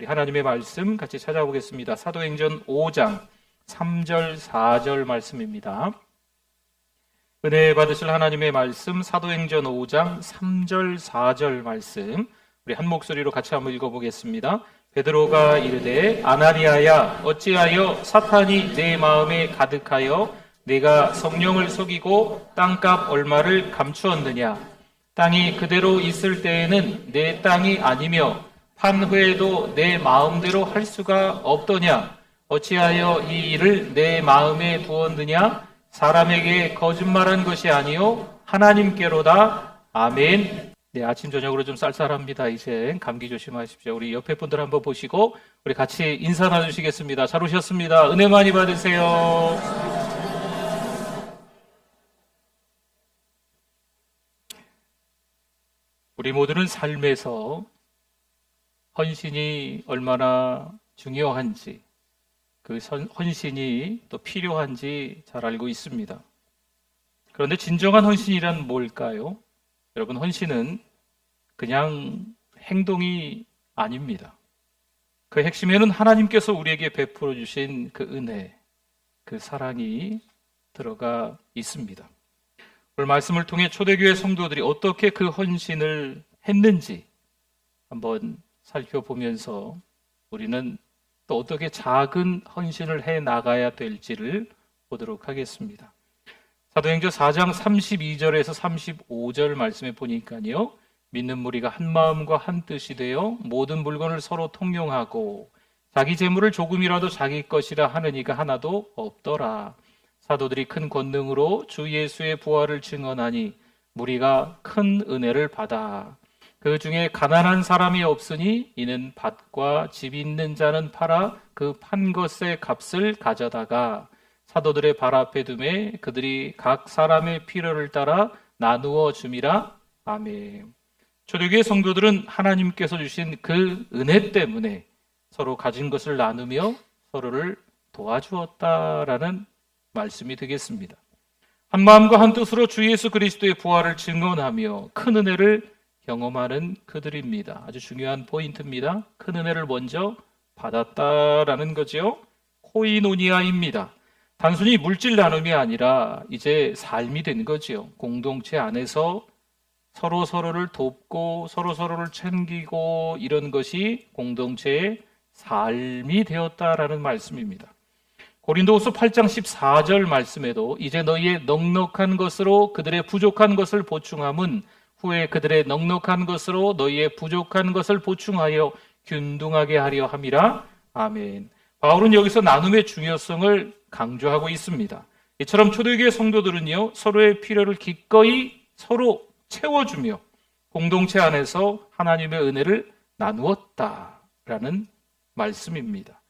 우리 하나님의 말씀 같이 찾아보겠습니다. 사도행전 5장 3절 4절 말씀입니다. 은혜 받으실 하나님의 말씀 사도행전 5장 3절 4절 말씀 우리 한 목소리로 같이 한번 읽어보겠습니다. 베드로가 이르되 아나니아야 어찌하여 사탄이 내 마음에 가득하여 내가 성령을 속이고 땅값 얼마를 감추었느냐. 땅이 그대로 있을 때에는 내 땅이 아니며 판 후에도 내 마음대로 할 수가 없더냐. 어찌하여 이 일을 내 마음에 두었느냐. 사람에게 거짓말한 것이 아니요 하나님께로다. 아멘. 네, 아침 저녁으로 좀 쌀쌀합니다. 이제 감기 조심하십시오. 우리 옆에 분들 한번 보시고 우리 같이 인사 나누시겠습니다. 잘 오셨습니다. 은혜 많이 받으세요. 우리 모두는 삶에서 헌신이 얼마나 중요한지, 그 헌신이 또 필요한지 잘 알고 있습니다. 그런데 진정한 헌신이란 뭘까요? 여러분, 헌신은 그냥 행동이 아닙니다. 그 핵심에는 하나님께서 우리에게 베풀어 주신 그 은혜, 그 사랑이 들어가 있습니다. 오늘 말씀을 통해 초대교회 성도들이 어떻게 그 헌신을 했는지 한번 살펴보면서 우리는 또 어떻게 작은 헌신을 해 나가야 될지를 보도록 하겠습니다. 사도행전 4장 32절에서 35절 말씀에 보니까요, 믿는 무리가 한 마음과 한 뜻이 되어 모든 물건을 서로 통용하고 자기 재물을 조금이라도 자기 것이라 하는 이가 하나도 없더라. 사도들이 큰 권능으로 주 예수의 부활을 증언하니 무리가 큰 은혜를 받아 그 중에 가난한 사람이 없으니 이는 밭과 집 있는 자는 팔아 그 판 것의 값을 가져다가 사도들의 발 앞에 두매 그들이 각 사람의 필요를 따라 나누어 줌이라. 아멘. 초대교회 성도들은 하나님께서 주신 그 은혜 때문에 서로 가진 것을 나누며 서로를 도와주었다라는 말씀이 되겠습니다. 한 마음과 한 뜻으로 주 예수 그리스도의 부활을 증언하며 큰 은혜를 경험하는 그들입니다. 아주 중요한 포인트입니다. 큰 은혜를 먼저 받았다라는 거죠. 코이노니아입니다. 단순히 물질 나눔이 아니라 이제 삶이 된 거죠. 공동체 안에서 서로서로를 돕고 서로서로를 챙기고 이런 것이 공동체의 삶이 되었다라는 말씀입니다. 고린도후서 8장 14절 말씀에도 이제 너희의 넉넉한 것으로 그들의 부족한 것을 보충함은 후에 그들의 넉넉한 것으로 너희의 부족한 것을 보충하여 균등하게 하려 함이라. 아멘. 바울은 여기서 나눔의 중요성을 강조하고 있습니다. 이처럼 초대교회 성도들은요, 서로의 필요를 기꺼이 서로 채워주며 공동체 안에서 하나님의 은혜를 나누었다라는 말씀입니다.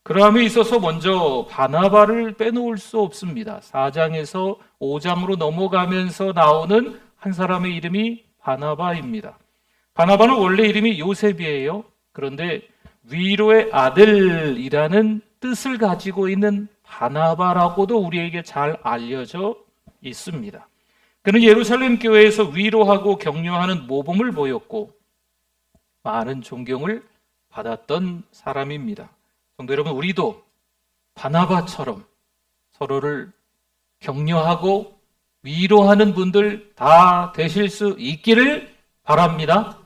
그러함에 있어서 먼저 바나바를 빼놓을 수 없습니다. 4장에서 5장으로 넘어가면서 나오는 한 사람의 이름이 바나바입니다. 바나바는 원래 이름이 요셉이에요. 그런데 위로의 아들이라는 뜻을 가지고 있는 바나바라고도 우리에게 잘 알려져 있습니다. 그는 예루살렘 교회에서 위로하고 격려하는 모범을 보였고 많은 존경을 받았던 사람입니다. 성도 여러분, 우리도 바나바처럼 서로를 격려하고 위로하는 분들 다 되실 수 있기를 바랍니다.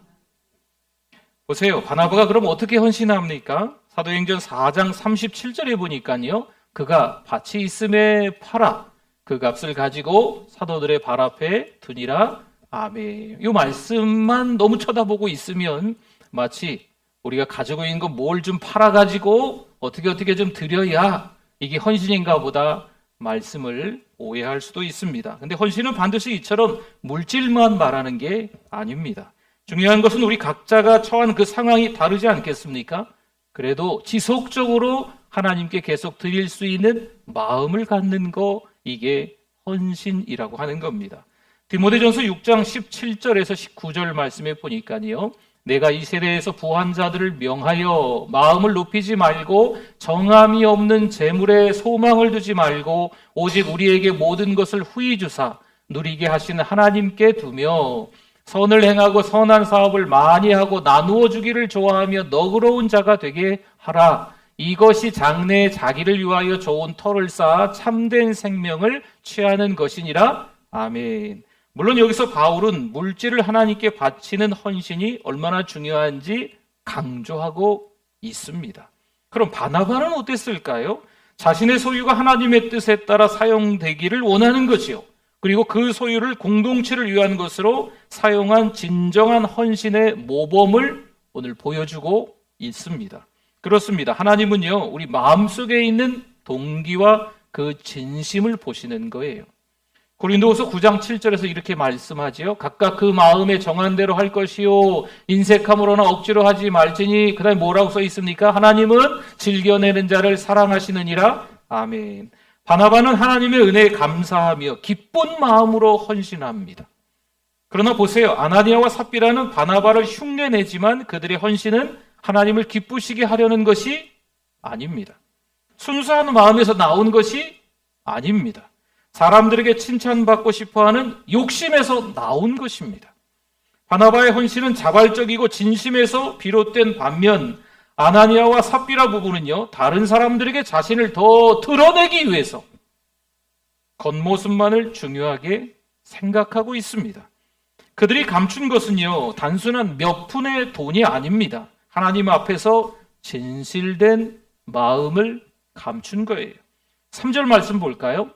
보세요. 바나바가 그럼 어떻게 헌신합니까? 사도행전 4장 37절에 보니까요, 그가 밭이 있음에 팔아 그 값을 가지고 사도들의 발 앞에 두니라. 아멘. 이 말씀만 너무 쳐다보고 있으면 마치 우리가 가지고 있는 거 뭘 좀 팔아가지고 어떻게 좀 드려야 이게 헌신인가 보다 말씀을 오해할 수도 있습니다. 근데 헌신은 반드시 이처럼 물질만 말하는 게 아닙니다. 중요한 것은 우리 각자가 처한 그 상황이 다르지 않겠습니까? 그래도 지속적으로 하나님께 계속 드릴 수 있는 마음을 갖는 거, 이게 헌신이라고 하는 겁니다. 디모데전서 6장 17절에서 19절 말씀에 보니까요, 내가 이 세대에서 부한 자들을 명하여 마음을 높이지 말고 정함이 없는 재물에 소망을 두지 말고 오직 우리에게 모든 것을 후히 주사 누리게 하시는 하나님께 두며 선을 행하고 선한 사업을 많이 하고 나누어 주기를 좋아하며 너그러운 자가 되게 하라. 이것이 장래에 자기를 위하여 좋은 터를 쌓아 참된 생명을 취하는 것이니라. 아멘. 물론 여기서 바울은 물질을 하나님께 바치는 헌신이 얼마나 중요한지 강조하고 있습니다. 그럼 바나바는 어땠을까요? 자신의 소유가 하나님의 뜻에 따라 사용되기를 원하는 거지요. 그리고 그 소유를 공동체를 위한 것으로 사용한 진정한 헌신의 모범을 오늘 보여주고 있습니다. 그렇습니다. 하나님은요, 우리 마음속에 있는 동기와 그 진심을 보시는 거예요. 고린도후서 9장 7절에서 이렇게 말씀하지요. 각각 그 마음에 정한 대로 할 것이요 인색함으로나 억지로 하지 말지니. 그다음에 뭐라고 써 있습니까? 하나님은 즐겨내는 자를 사랑하시느니라. 아멘. 바나바는 하나님의 은혜에 감사하며 기쁜 마음으로 헌신합니다. 그러나 보세요. 아나니아와 삽비라는 바나바를 흉내내지만 그들의 헌신은 하나님을 기쁘시게 하려는 것이 아닙니다. 순수한 마음에서 나온 것이 아닙니다. 사람들에게 칭찬받고 싶어하는 욕심에서 나온 것입니다. 바나바의 헌신은 자발적이고 진심에서 비롯된 반면 아나니아와 삽비라 부부는요, 다른 사람들에게 자신을 더 드러내기 위해서 겉모습만을 중요하게 생각하고 있습니다. 그들이 감춘 것은요, 단순한 몇 푼의 돈이 아닙니다. 하나님 앞에서 진실된 마음을 감춘 거예요. 3절 말씀 볼까요?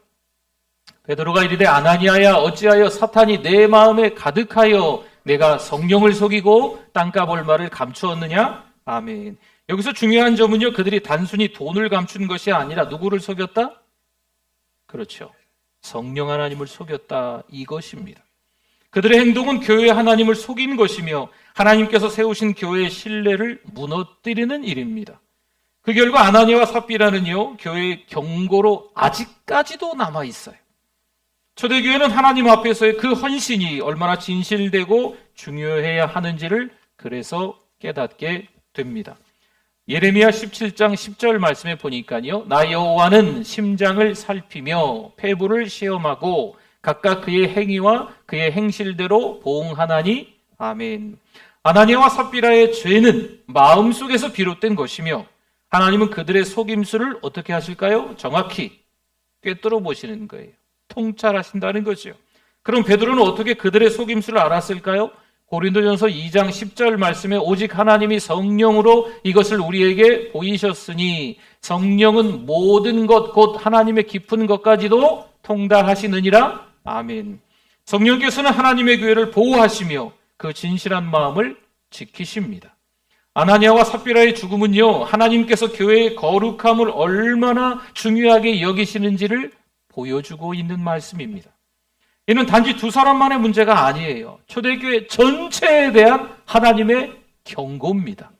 베드로가 이르되 아나니아야 어찌하여 사탄이 내 마음에 가득하여 내가 성령을 속이고 땅값 얼마를 감추었느냐? 아멘. 여기서 중요한 점은요, 그들이 단순히 돈을 감춘 것이 아니라 누구를 속였다? 그렇죠. 성령 하나님을 속였다, 이것입니다. 그들의 행동은 교회 하나님을 속인 것이며 하나님께서 세우신 교회의 신뢰를 무너뜨리는 일입니다. 그 결과 아나니아와 삽비라는요, 교회의 경고로 아직까지도 남아있어요. 초대교회는 하나님 앞에서의 그 헌신이 얼마나 진실되고 중요해야 하는지를 그래서 깨닫게 됩니다. 예레미야 17장 10절 말씀에 보니까요, 나 여호와는 심장을 살피며 폐부를 시험하고 각각 그의 행위와 그의 행실대로 보응하나니. 아멘. 아나니아와 삽비라의 죄는 마음속에서 비롯된 것이며 하나님은 그들의 속임수를 어떻게 하실까요? 정확히 꿰뚫어 보시는 거예요. 통찰하신다는 거죠. 그럼 베드로는 어떻게 그들의 속임수를 알았을까요? 고린도전서 2장 10절 말씀에 오직 하나님이 성령으로 이것을 우리에게 보이셨으니 성령은 모든 것 곧 하나님의 깊은 것까지도 통달하시느니라. 아멘. 성령께서는 하나님의 교회를 보호하시며 그 진실한 마음을 지키십니다. 아나니아와 삽비라의 죽음은요, 하나님께서 교회의 거룩함을 얼마나 중요하게 여기시는지를 보여주고 있는 말씀입니다. 이는 단지 두 사람만의 문제가 아니에요. 초대교회 전체에 대한 하나님의 경고입니다.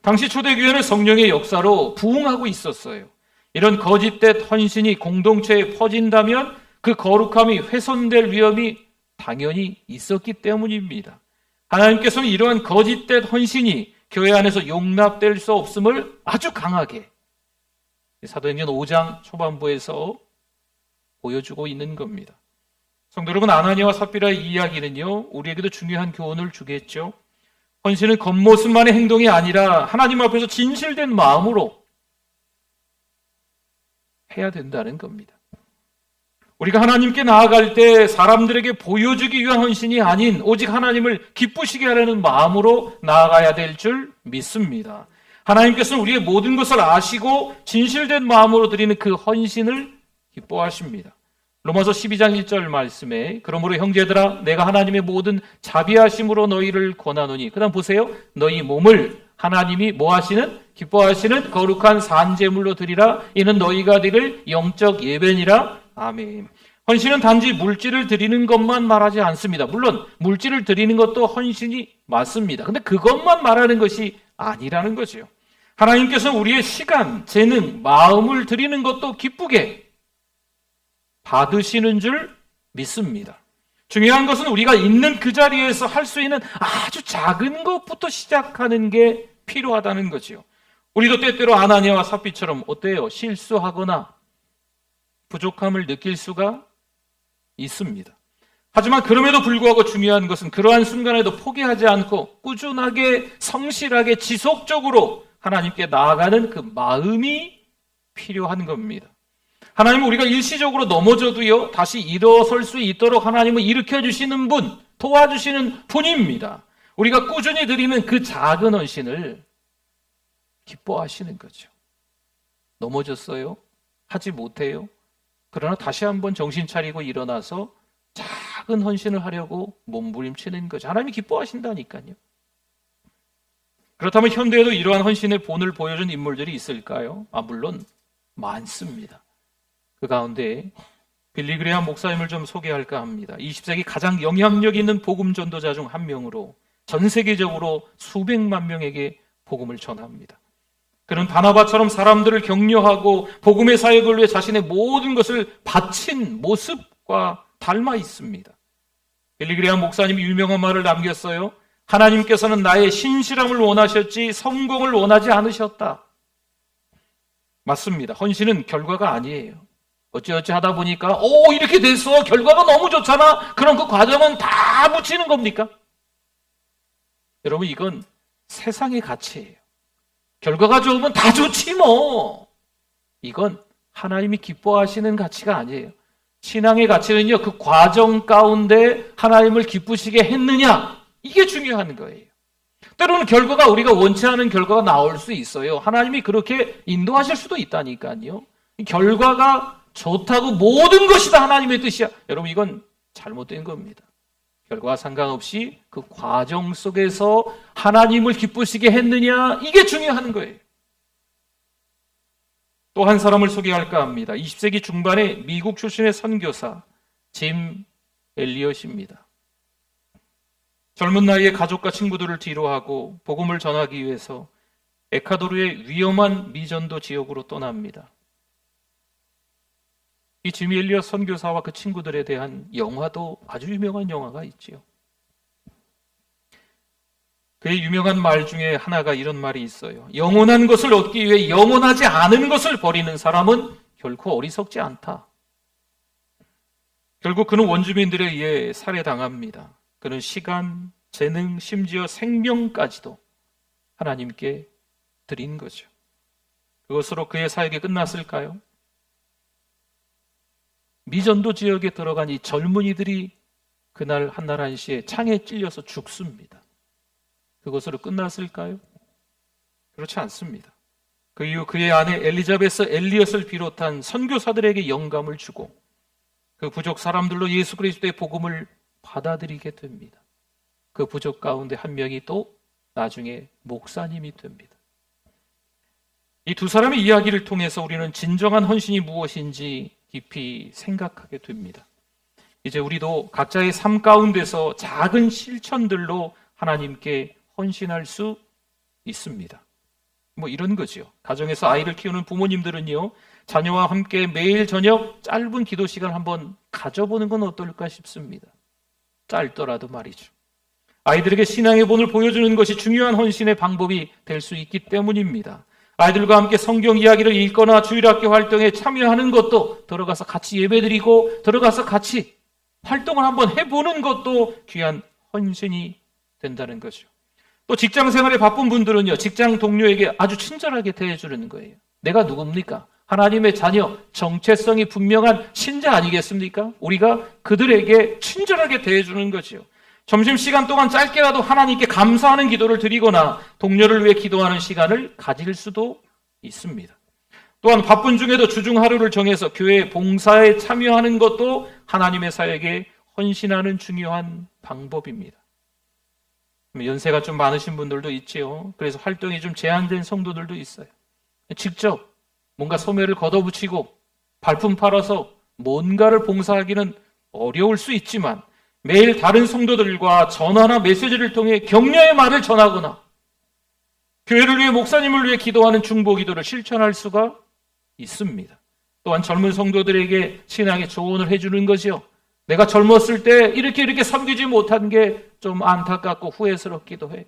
당시 초대교회는 성령의 역사로 부흥하고 있었어요. 이런 거짓된 헌신이 공동체에 퍼진다면 그 거룩함이 훼손될 위험이 당연히 있었기 때문입니다. 하나님께서는 이러한 거짓된 헌신이 교회 안에서 용납될 수 없음을 아주 강하게 사도행전 5장 초반부에서 보여주고 있는 겁니다. 성도 여러분, 아나니아와 삽비라의 이야기는요, 우리에게도 중요한 교훈을 주겠죠. 헌신은 겉모습만의 행동이 아니라 하나님 앞에서 진실된 마음으로 해야 된다는 겁니다. 우리가 하나님께 나아갈 때 사람들에게 보여주기 위한 헌신이 아닌 오직 하나님을 기쁘시게 하려는 마음으로 나아가야 될 줄 믿습니다. 하나님께서는 우리의 모든 것을 아시고 진실된 마음으로 드리는 그 헌신을 기뻐하십니다. 로마서 12장 1절 말씀에 그러므로 형제들아 내가 하나님의 모든 자비하심으로 너희를 권하노니, 그 다음 보세요. 너희 몸을 하나님이 뭐 하시는? 기뻐하시는 거룩한 산제물로 드리라. 이는 너희가 드릴 영적 예배니라. 아멘. 헌신은 단지 물질을 드리는 것만 말하지 않습니다. 물론 물질을 드리는 것도 헌신이 맞습니다. 근데 그것만 말하는 것이 아니라는 거죠. 하나님께서는 우리의 시간, 재능, 마음을 드리는 것도 기쁘게 받으시는 줄 믿습니다. 중요한 것은 우리가 있는 그 자리에서 할 수 있는 아주 작은 것부터 시작하는 게 필요하다는 거죠. 우리도 때때로 아나니아와 삽비처럼 어때요? 실수하거나 부족함을 느낄 수가 있습니다. 하지만 그럼에도 불구하고 중요한 것은 그러한 순간에도 포기하지 않고 꾸준하게 성실하게 지속적으로 하나님께 나아가는 그 마음이 필요한 겁니다. 하나님은 우리가 일시적으로 넘어져도요, 다시 일어설 수 있도록 하나님은 일으켜 주시는 분, 도와주시는 분입니다. 우리가 꾸준히 드리는 그 작은 헌신을 기뻐하시는 거죠. 넘어졌어요? 하지 못해요? 그러나 다시 한번 정신 차리고 일어나서 작은 헌신을 하려고 몸부림치는 거죠. 하나님이 기뻐하신다니까요. 그렇다면 현대에도 이러한 헌신의 본을 보여준 인물들이 있을까요? 물론 많습니다. 그 가운데 빌리 그레이엄 목사님을 좀 소개할까 합니다. 20세기 가장 영향력 있는 복음 전도자 중 한 명으로 전 세계적으로 수백만 명에게 복음을 전합니다. 그는 바나바처럼 사람들을 격려하고 복음의 사역을 위해 자신의 모든 것을 바친 모습과 닮아 있습니다. 빌리 그레이엄 목사님이 유명한 말을 남겼어요. 하나님께서는 나의 신실함을 원하셨지 성공을 원하지 않으셨다. 맞습니다. 헌신은 결과가 아니에요. 어찌어찌 하다 보니까 이렇게 됐어. 결과가 너무 좋잖아. 그럼 그 과정은 다 붙이는 겁니까? 여러분, 이건 세상의 가치예요. 결과가 좋으면 다 좋지 뭐. 이건 하나님이 기뻐하시는 가치가 아니에요. 신앙의 가치는요, 그 과정 가운데 하나님을 기쁘시게 했느냐, 이게 중요한 거예요. 때로는 결과가 우리가 원치 않은 결과가 나올 수 있어요. 하나님이 그렇게 인도하실 수도 있다니까요. 결과가 좋다고 모든 것이 다 하나님의 뜻이야. 여러분, 이건 잘못된 겁니다. 결과와 상관없이 그 과정 속에서 하나님을 기쁘시게 했느냐, 이게 중요한 거예요. 또 한 사람을 소개할까 합니다. 20세기 중반에 미국 출신의 선교사 짐 엘리엇입니다. 젊은 나이에 가족과 친구들을 뒤로하고 복음을 전하기 위해서 에콰도르의 위험한 미전도 지역으로 떠납니다. 이 짐 엘리엇 선교사와 그 친구들에 대한 영화도 아주 유명한 영화가 있지요. 그의 유명한 말 중에 하나가 이런 말이 있어요. 영원한 것을 얻기 위해 영원하지 않은 것을 버리는 사람은 결코 어리석지 않다. 결국 그는 원주민들에 의해 살해당합니다. 그는 시간, 재능, 심지어 생명까지도 하나님께 드린 거죠. 그것으로 그의 사역이 끝났을까요? 미전도 지역에 들어간 이 젊은이들이 그날 한날 한시에 창에 찔려서 죽습니다. 그것으로 끝났을까요? 그렇지 않습니다. 그 이후 그의 아내 엘리자베스 엘리엇을 비롯한 선교사들에게 영감을 주고 그 부족 사람들로 예수 그리스도의 복음을 받아들이게 됩니다. 그 부족 가운데 한 명이 또 나중에 목사님이 됩니다. 이 두 사람의 이야기를 통해서 우리는 진정한 헌신이 무엇인지 깊이 생각하게 됩니다. 이제 우리도 각자의 삶 가운데서 작은 실천들로 하나님께 헌신할 수 있습니다. 이런 거죠. 가정에서 아이를 키우는 부모님들은요, 자녀와 함께 매일 저녁 짧은 기도 시간 한번 가져보는 건 어떨까 싶습니다. 짧더라도 말이죠. 아이들에게 신앙의 본을 보여주는 것이 중요한 헌신의 방법이 될 수 있기 때문입니다. 아이들과 함께 성경 이야기를 읽거나 주일학교 활동에 참여하는 것도, 들어가서 같이 예배드리고 들어가서 같이 활동을 한번 해보는 것도 귀한 헌신이 된다는 거죠. 또 직장 생활에 바쁜 분들은요, 직장 동료에게 아주 친절하게 대해주는 거예요. 내가 누굽니까? 하나님의 자녀, 정체성이 분명한 신자 아니겠습니까? 우리가 그들에게 친절하게 대해주는 거죠. 점심시간 동안 짧게라도 하나님께 감사하는 기도를 드리거나 동료를 위해 기도하는 시간을 가질 수도 있습니다. 또한 바쁜 중에도 주중 하루를 정해서 교회 봉사에 참여하는 것도 하나님의 사역에 헌신하는 중요한 방법입니다. 연세가 좀 많으신 분들도 있지요. 그래서 활동이 좀 제한된 성도들도 있어요. 직접 뭔가 소매를 걷어붙이고 발품 팔아서 뭔가를 봉사하기는 어려울 수 있지만 매일 다른 성도들과 전화나 메시지를 통해 격려의 말을 전하거나 교회를 위해 목사님을 위해 기도하는 중보기도를 실천할 수가 있습니다. 또한 젊은 성도들에게 신앙의 조언을 해주는 거죠. 내가 젊었을 때 이렇게 섬기지 못한 게 좀 안타깝고 후회스럽기도 해.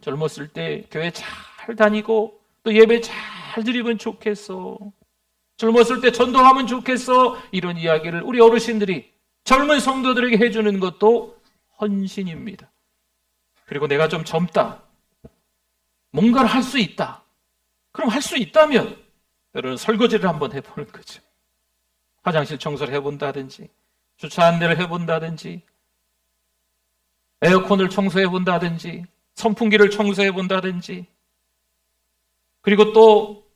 젊었을 때 교회 잘 다니고 또 예배 잘 드리면 좋겠어. 젊었을 때 전도하면 좋겠어. 이런 이야기를 우리 어르신들이 젊은 성도들에게 해주는 것도 헌신입니다. 그리고 내가 좀 젊다, 뭔가를 할 수 있다, 그럼 할 수 있다면 여러분 설거지를 한번 해보는 거죠. 화장실 청소를 해본다든지, 주차 안내를 해본다든지, 에어컨을 청소해본다든지, 선풍기를 청소해본다든지, 그리고 또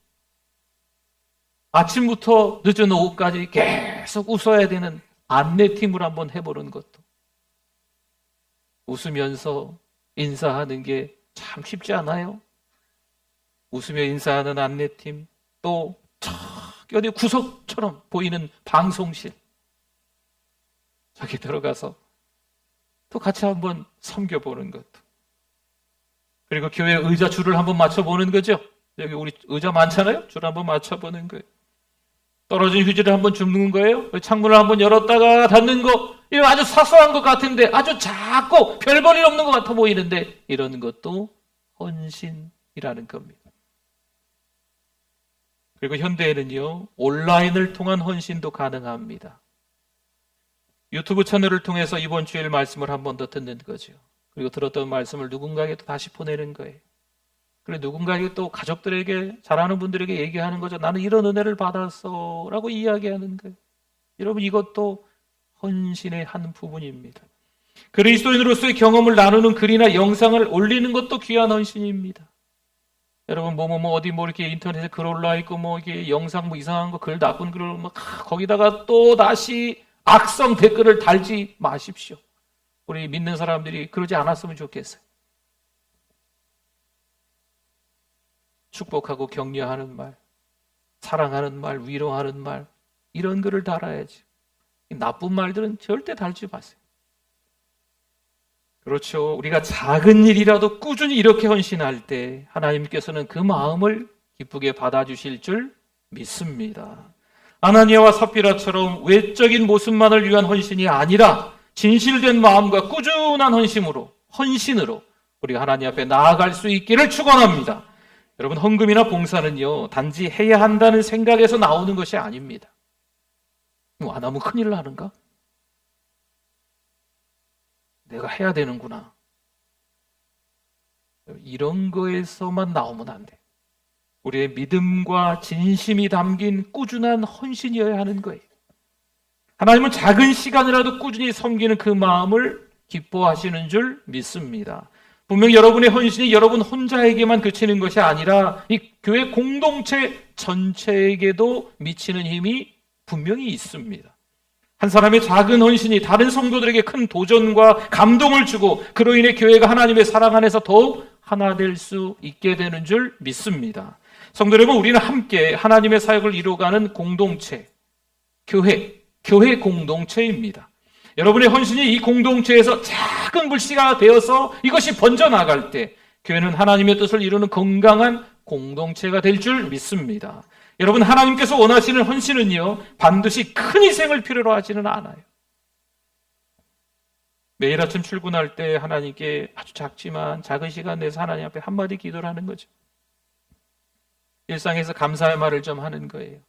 아침부터 늦은 오후까지 계속 웃어야 되는 안내팀을 한번 해보는 것도, 웃으면서 인사하는 게 참 쉽지 않아요? 웃으며 인사하는 안내팀, 또 저기 어디 구석처럼 보이는 방송실, 저기 들어가서 또 같이 한번 섬겨보는 것도, 그리고 교회 의자 줄을 한번 맞춰보는 거죠. 여기 우리 의자 많잖아요. 줄 한번 맞춰보는 거예요. 떨어진 휴지를 한번 줍는 거예요. 창문을 한번 열었다가 닫는 거, 이거 아주 사소한 것 같은데, 아주 작고 별 볼일 없는 것 같아 보이는데, 이런 것도 헌신이라는 겁니다. 그리고 현대에는요, 온라인을 통한 헌신도 가능합니다. 유튜브 채널을 통해서 이번 주일 말씀을 한 번 더 듣는 거죠. 그리고 들었던 말씀을 누군가에게 또 다시 보내는 거예요. 그리고 누군가에게 또 가족들에게, 잘하는 분들에게 얘기하는 거죠. 나는 이런 은혜를 받았어 라고 이야기하는 거예요. 여러분, 이것도 헌신의 한 부분입니다. 그리스도인으로서의 경험을 나누는 글이나 영상을 올리는 것도 귀한 헌신입니다. 여러분, 어디 이렇게 인터넷에 글 올라 있고, 이게 영상 이상한 거, 글 나쁜 글을 거기다가 또 다시 악성 댓글을 달지 마십시오. 우리 믿는 사람들이 그러지 않았으면 좋겠어요. 축복하고 격려하는 말, 사랑하는 말, 위로하는 말, 이런 글을 달아야지. 나쁜 말들은 절대 달지 마세요. 그렇죠. 우리가 작은 일이라도 꾸준히 이렇게 헌신할 때 하나님께서는 그 마음을 기쁘게 받아주실 줄 믿습니다. 아나니아와 삽비라처럼 외적인 모습만을 위한 헌신이 아니라 진실된 마음과 꾸준한 헌신으로 우리가 하나님 앞에 나아갈 수 있기를 축원합니다. 여러분, 헌금이나 봉사는요, 단지 해야 한다는 생각에서 나오는 것이 아닙니다. 안 하면 큰일 나는가? 내가 해야 되는구나. 이런 거에서만 나오면 안 돼. 우리의 믿음과 진심이 담긴 꾸준한 헌신이어야 하는 거예요. 하나님은 작은 시간이라도 꾸준히 섬기는 그 마음을 기뻐하시는 줄 믿습니다. 분명히 여러분의 헌신이 여러분 혼자에게만 그치는 것이 아니라 이 교회 공동체 전체에게도 미치는 힘이 분명히 있습니다. 한 사람의 작은 헌신이 다른 성도들에게 큰 도전과 감동을 주고 그로 인해 교회가 하나님의 사랑 안에서 더욱 하나 될 수 있게 되는 줄 믿습니다. 성도 여러분, 우리는 함께 하나님의 사역을 이루어가는 공동체, 교회 공동체입니다. 여러분의 헌신이 이 공동체에서 작은 불씨가 되어서 이것이 번져나갈 때 교회는 하나님의 뜻을 이루는 건강한 공동체가 될 줄 믿습니다. 여러분, 하나님께서 원하시는 헌신은요, 반드시 큰 희생을 필요로 하지는 않아요. 매일 아침 출근할 때 하나님께 아주 작은 시간 내서 하나님 앞에 한마디 기도를 하는 거죠. 일상에서 감사의 말을 좀 하는 거예요.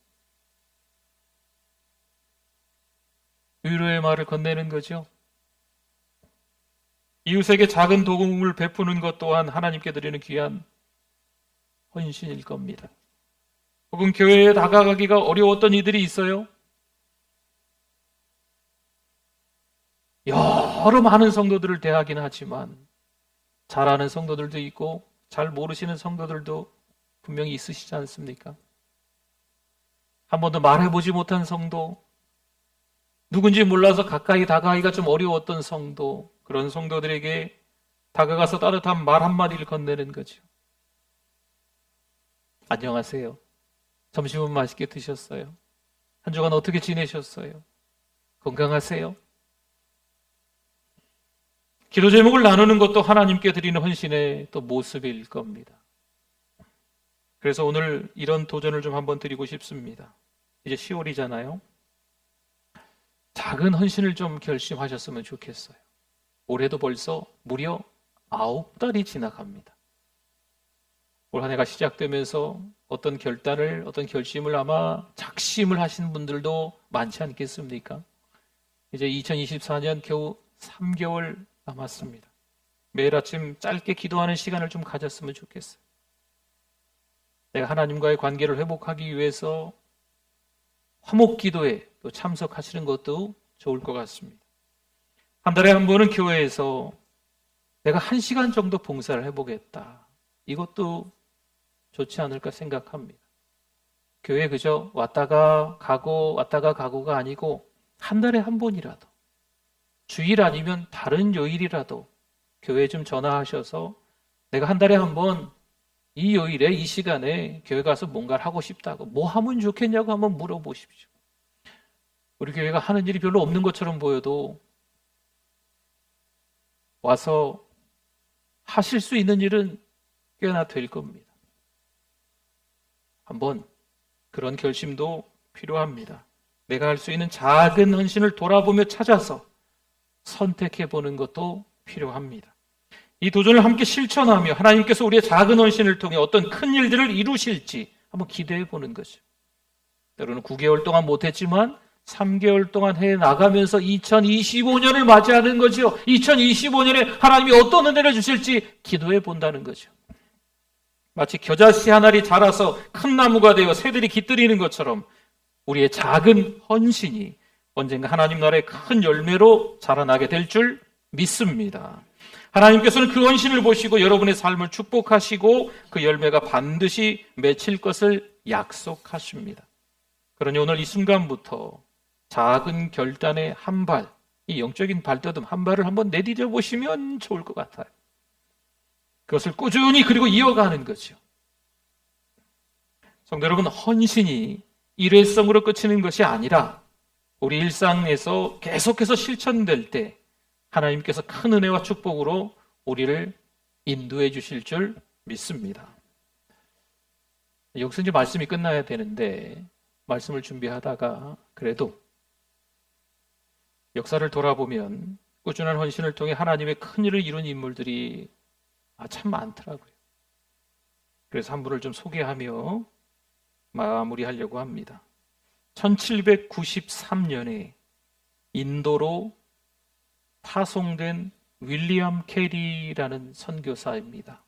위로의 말을 건네는 거죠. 이웃에게 작은 도움을 베푸는 것 또한 하나님께 드리는 귀한 헌신일 겁니다. 혹은 교회에 다가가기가 어려웠던 이들이 있어요. 여러 많은 성도들을 대하긴 하지만 잘 아는 성도들도 있고 잘 모르시는 성도들도 분명히 있으시지 않습니까? 한 번도 말해보지 못한 성도, 누군지 몰라서 가까이 다가가기가 좀 어려웠던 성도, 그런 성도들에게 다가가서 따뜻한 말 한마디를 건네는 거죠. 안녕하세요. 점심은 맛있게 드셨어요? 한 주간 어떻게 지내셨어요? 건강하세요? 기도 제목을 나누는 것도 하나님께 드리는 헌신의 또 모습일 겁니다. 그래서 오늘 이런 도전을 좀 한번 드리고 싶습니다. 이제 10월이잖아요. 작은 헌신을 좀 결심하셨으면 좋겠어요. 올해도 벌써 무려 9달이 지나갑니다. 올 한 해가 시작되면서 어떤 결심을 아마 작심을 하신 분들도 많지 않겠습니까? 이제 2024년 겨우 3개월 남았습니다. 매일 아침 짧게 기도하는 시간을 좀 가졌으면 좋겠어요. 내가 하나님과의 관계를 회복하기 위해서 화목 기도에 또 참석하시는 것도 좋을 것 같습니다. 한 달에 한 번은 교회에서 내가 1시간 정도 봉사를 해보겠다. 이것도 좋지 않을까 생각합니다. 교회 그저 왔다가 가고가 아니고 한 달에 한 번이라도, 주일 아니면 다른 요일이라도 교회에 좀 전화하셔서 내가 한 달에 한 번 이 요일에 이 시간에 교회 가서 뭔가를 하고 싶다고, 뭐 하면 좋겠냐고 한번 물어보십시오. 우리 교회가 하는 일이 별로 없는 것처럼 보여도 와서 하실 수 있는 일은 꽤나 될 겁니다. 한번 그런 결심도 필요합니다. 내가 할 수 있는 작은 헌신을 돌아보며 찾아서 선택해보는 것도 필요합니다. 이 도전을 함께 실천하며 하나님께서 우리의 작은 헌신을 통해 어떤 큰 일들을 이루실지 한번 기대해보는 거죠. 때로는 9개월 동안 못했지만 3개월 동안 해나가면서 2025년을 맞이하는 거죠. 2025년에 하나님이 어떤 은혜를 주실지 기도해 본다는 거죠. 마치 겨자씨 한 알이 자라서 큰 나무가 되어 새들이 깃들이는 것처럼 우리의 작은 헌신이 언젠가 하나님 나라의 큰 열매로 자라나게 될 줄 믿습니다. 하나님께서는 그 헌신을 보시고 여러분의 삶을 축복하시고 그 열매가 반드시 맺힐 것을 약속하십니다. 그러니 오늘 이 순간부터 작은 결단의 한 발, 이 영적인 발돋움 한 발을 한번 내디뎌 보시면 좋을 것 같아요. 그것을 꾸준히 그리고 이어가는 거죠. 성도 여러분, 헌신이 일회성으로 끝이는 것이 아니라 우리 일상에서 계속해서 실천될 때 하나님께서 큰 은혜와 축복으로 우리를 인도해 주실 줄 믿습니다. 여기서 이제 말씀이 끝나야 되는데 말씀을 준비하다가 그래도 역사를 돌아보면 꾸준한 헌신을 통해 하나님의 큰 일을 이룬 인물들이 참 많더라고요. 그래서 한 분을 좀 소개하며 마무리하려고 합니다. 1793년에 인도로 파송된 윌리엄 캐리라는 선교사입니다.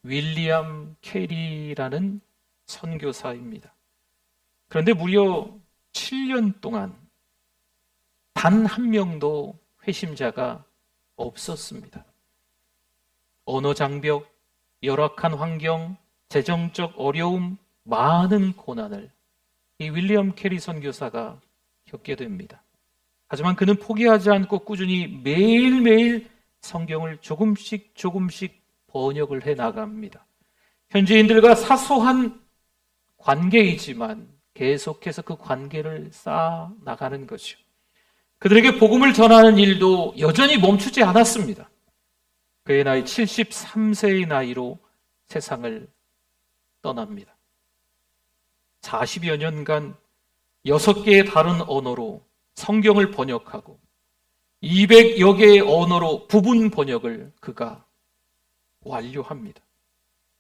윌리엄 캐리라는 선교사입니다. 그런데 무려 7년 동안 단 한 명도 회심자가 없었습니다. 언어 장벽, 열악한 환경, 재정적 어려움, 많은 고난을 이 윌리엄 캐리 선교사가 겪게 됩니다. 하지만 그는 포기하지 않고 꾸준히 매일매일 성경을 조금씩 번역을 해 나갑니다. 현지인들과 사소한 관계이지만 계속해서 그 관계를 쌓아 나가는 거죠. 그들에게 복음을 전하는 일도 여전히 멈추지 않았습니다. 그의 나이 73세의 나이로 세상을 떠납니다. 40여 년간 6개의 다른 언어로 성경을 번역하고 200여 개의 언어로 부분 번역을 그가 완료합니다.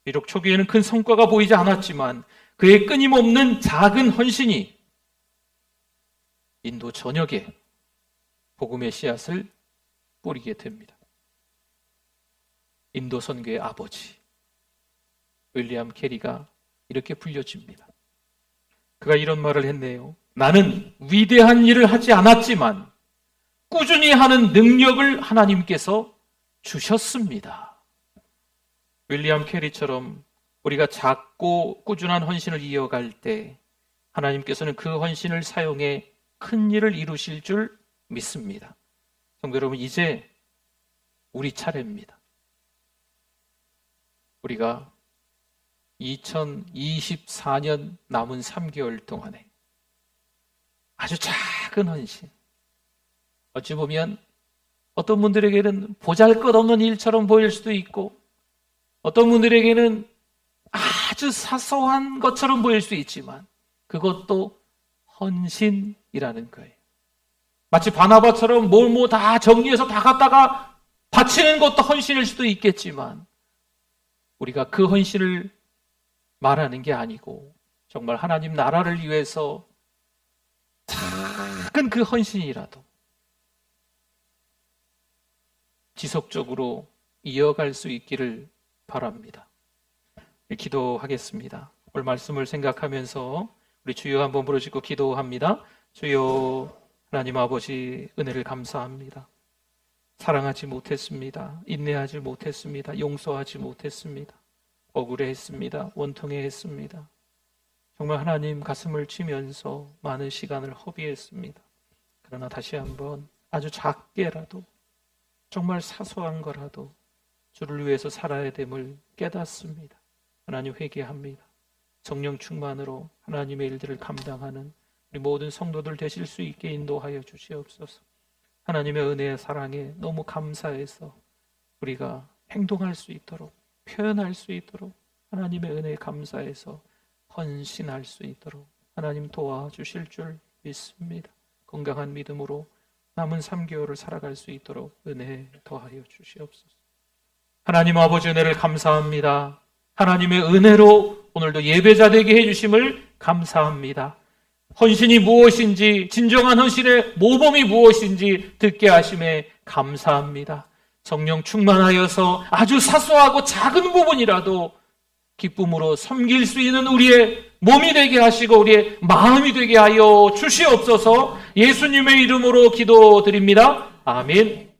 비록 초기에는 큰 성과가 보이지 않았지만 그의 끊임없는 작은 헌신이 인도 전역에 복음의 씨앗을 뿌리게 됩니다. 인도 선교의 아버지 윌리엄 캐리가 이렇게 불려집니다. 그가 이런 말을 했네요. 나는 위대한 일을 하지 않았지만 꾸준히 하는 능력을 하나님께서 주셨습니다. 윌리엄 캐리처럼 우리가 작고 꾸준한 헌신을 이어갈 때 하나님께서는 그 헌신을 사용해 큰 일을 이루실 줄 믿습니다. 성도 여러분, 이제 우리 차례입니다. 우리가 2024년 남은 3개월 동안에 아주 작은 헌신, 어찌 보면 어떤 분들에게는 보잘것없는 일처럼 보일 수도 있고 어떤 분들에게는 아주 사소한 것처럼 보일 수 있지만 그것도 헌신이라는 거예요. 마치 바나바처럼 뭘 다 정리해서 다 갖다가 바치는 것도 헌신일 수도 있겠지만 우리가 그 헌신을 말하는 게 아니고 정말 하나님 나라를 위해서 작은 작은 그 헌신이라도 지속적으로 이어갈 수 있기를 바랍니다. 기도하겠습니다. 오늘 말씀을 생각하면서 우리 주여 한번 부르짖고 기도합니다. 주여, 하나님 아버지, 은혜를 감사합니다. 사랑하지 못했습니다. 인내하지 못했습니다. 용서하지 못했습니다. 억울해했습니다. 원통해했습니다. 정말 하나님 가슴을 치면서 많은 시간을 허비했습니다. 그러나 다시 한번 아주 작게라도, 정말 사소한 거라도 주를 위해서 살아야 됨을 깨닫습니다. 하나님 회개합니다. 성령 충만으로 하나님의 일들을 감당하는 우리 모든 성도들 되실 수 있게 인도하여 주시옵소서. 하나님의 은혜의 사랑에 너무 감사해서 우리가 행동할 수 있도록, 표현할 수 있도록, 하나님의 은혜에 감사해서 헌신할 수 있도록 하나님 도와주실 줄 믿습니다. 건강한 믿음으로 남은 3개월을 살아갈 수 있도록 은혜 더하여 주시옵소서. 하나님 아버지, 은혜를 감사합니다. 하나님의 은혜로 오늘도 예배자 되게 해주심을 감사합니다. 헌신이 무엇인지, 진정한 헌신의 모범이 무엇인지 듣게 하심에 감사합니다. 성령 충만하여서 아주 사소하고 작은 부분이라도 기쁨으로 섬길 수 있는 우리의 몸이 되게 하시고 우리의 마음이 되게 하여 주시옵소서. 예수님의 이름으로 기도드립니다. 아멘.